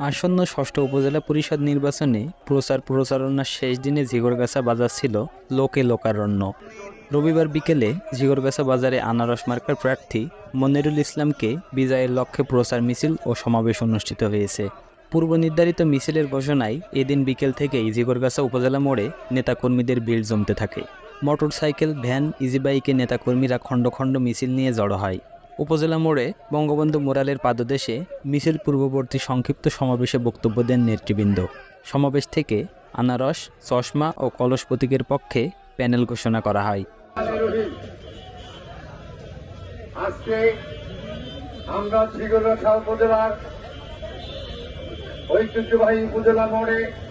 আসন্ন ষষ্ঠ উপজেলা পরিষদ নির্বাচনে প্রচারণার শেষ দিনে ঝিগরগাছা বাজার ছিল লোকে লোকারণ্য। রবিবার বিকেলে ঝিগরগাছা বাজারে আনারস মার্কার প্রার্থী মনিরুল ইসলামকে বিজয়ের লক্ষ্যে প্রচার মিছিল ও সমাবেশ অনুষ্ঠিত হয়েছে। পূর্ব নির্ধারিত মিছিলের ঘোষণায় এদিন বিকেল থেকেই ঝিগরগাছা উপজেলা মোড়ে নেতাকর্মীদের ভিড় জমতে থাকে। মোটরসাইকেল, ভ্যান, ইজিবাইকে নেতাকর্মীরা খণ্ড খণ্ড মিছিল নিয়ে জড়ো হয়। উপজেলা মোড়ে বঙ্গবন্ধু মোরালের পাদদেশে মিছিল পূর্ববর্তী সংক্ষিপ্ত সমাবেশে বক্তব্য দেন নেতৃবৃন্দ। সমাবেশ থেকে আনারস, চশমা ও কলস প্রতীকের পক্ষে প্যানেল ঘোষণা করা হয়। আজকে আমরা ঝিগরগাছা উপজেলার ঐতিহ্যবাহী উপজেলা মোড়ে